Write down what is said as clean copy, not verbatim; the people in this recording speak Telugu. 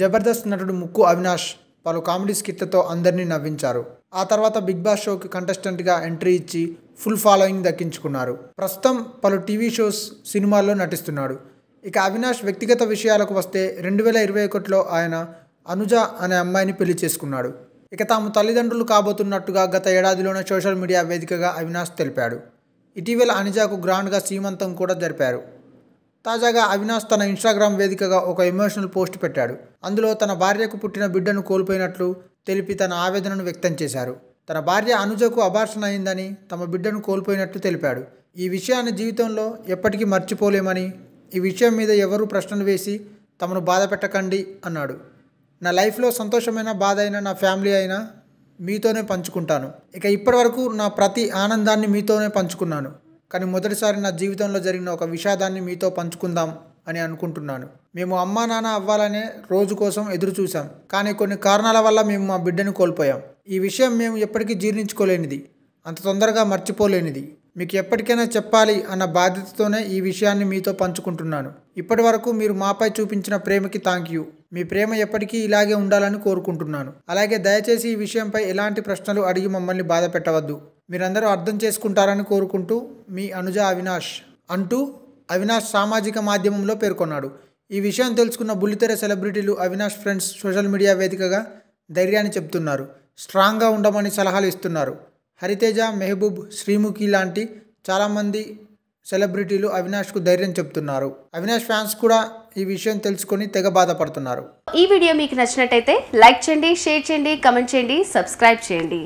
జబర్దస్త్ నటుడు ముక్కు అవినాష్ పలు కామెడీ స్కిట్లతో అందరినీ నవ్వించారు. ఆ తర్వాత బిగ్ బాస్ షోకి కంటెస్టెంట్గా ఎంట్రీ ఇచ్చి ఫుల్ ఫాలోయింగ్ దక్కించుకున్నారు. ప్రస్తుతం పలు టీవీ షోస్, సినిమాల్లో నటిస్తున్నాడు. ఇక అవినాష్ వ్యక్తిగత విషయాలకు వస్తే 2021లో ఆయన అనుజ అనే అమ్మాయిని పెళ్లి చేసుకున్నాడు. ఇక తాము తల్లిదండ్రులు కాబోతున్నట్టుగా గత ఏడాదిలోనే సోషల్ మీడియా వేదికగా అవినాష్ తెలిపాడు. ఇటీవల అనుజకు గ్రాండ్గా సీమంతం కూడా జరిపారు. తాజాగా అవినాష్ తన ఇన్స్టాగ్రామ్ వేదికగా ఒక ఎమోషనల్ పోస్ట్ పెట్టాడు. అందులో తన భార్యకు పుట్టిన బిడ్డను కోల్పోయినట్లు తెలిపి తన ఆవేదనను వ్యక్తం చేశారు. తన భార్య అనుజకు అబార్షన్ అయిందని, తమ బిడ్డను కోల్పోయినట్లు తెలిపాడు. ఈ విషయాన్ని జీవితంలో ఎప్పటికీ మర్చిపోలేమని, ఈ విషయం మీద ఎవరూ ప్రశ్నలు వేసి తమను బాధ పెట్టకండి అన్నాడు. నా లైఫ్లో సంతోషమైన, బాధ అయినా, నా ఫ్యామిలీ అయినా మీతోనే పంచుకుంటాను. ఇక ఇప్పటివరకు నా ప్రతి ఆనందాన్ని మీతోనే పంచుకున్నాను. కానీ మొదటిసారి నా జీవితంలో జరిగిన ఒక విషాదాన్ని మీతో పంచుకుందాం అని అనుకుంటున్నాను. మేము అమ్మా నాన్న అవ్వాలనే రోజు కోసం ఎదురు చూసాం. కానీ కొన్ని కారణాల వల్ల మేము మా బిడ్డను కోల్పోయాం. ఈ విషయం మేము ఎప్పటికీ జీర్ణించుకోలేనిది, అంత తొందరగా మర్చిపోలేనిది. మీకు ఎప్పటికైనా చెప్పాలి అన్న బాధ్యతతోనే ఈ విషయాన్ని మీతో పంచుకుంటున్నాను. ఇప్పటి వరకు మీరు మాపై చూపించిన ప్రేమకి థ్యాంక్ యూ. మీ ప్రేమ ఎప్పటికీ ఇలాగే ఉండాలని కోరుకుంటున్నాను. అలాగే దయచేసి ఈ విషయంపై ఎలాంటి ప్రశ్నలు అడిగి మమ్మల్ని బాధ పెట్టవద్దు. మీరందరూ అర్థం చేసుకుంటారని కోరుకుంటూ మీ అనుజ అవినాష్ అంటూ అవినాష్ సామాజిక మాధ్యమంలో పేర్కొన్నాడు. ఈ విషయం తెలుసుకున్న బుల్లితెర సెలబ్రిటీలు అవినాష్ ఫ్రెండ్స్ సోషల్ మీడియా వేదికగా ధైర్యాన్ని చెబుతున్నారు. స్ట్రాంగ్గా ఉండమని సలహాలు ఇస్తున్నారు. హరితేజ, మెహబూబ్, శ్రీముఖి లాంటి చాలామంది సెలబ్రిటీలు అవినాష్కు ధైర్యం చెప్తున్నారు. అవినాష్ ఫ్యాన్స్ కూడా ఈ విషయం తెలుసుకొని తెగ బాధపడుతున్నారు. ఈ వీడియో మీకు నచ్చినట్టయితే లైక్ చేయండి, షేర్ చేయండి, కమెంట్ చేయండి, సబ్స్క్రైబ్ చేయండి.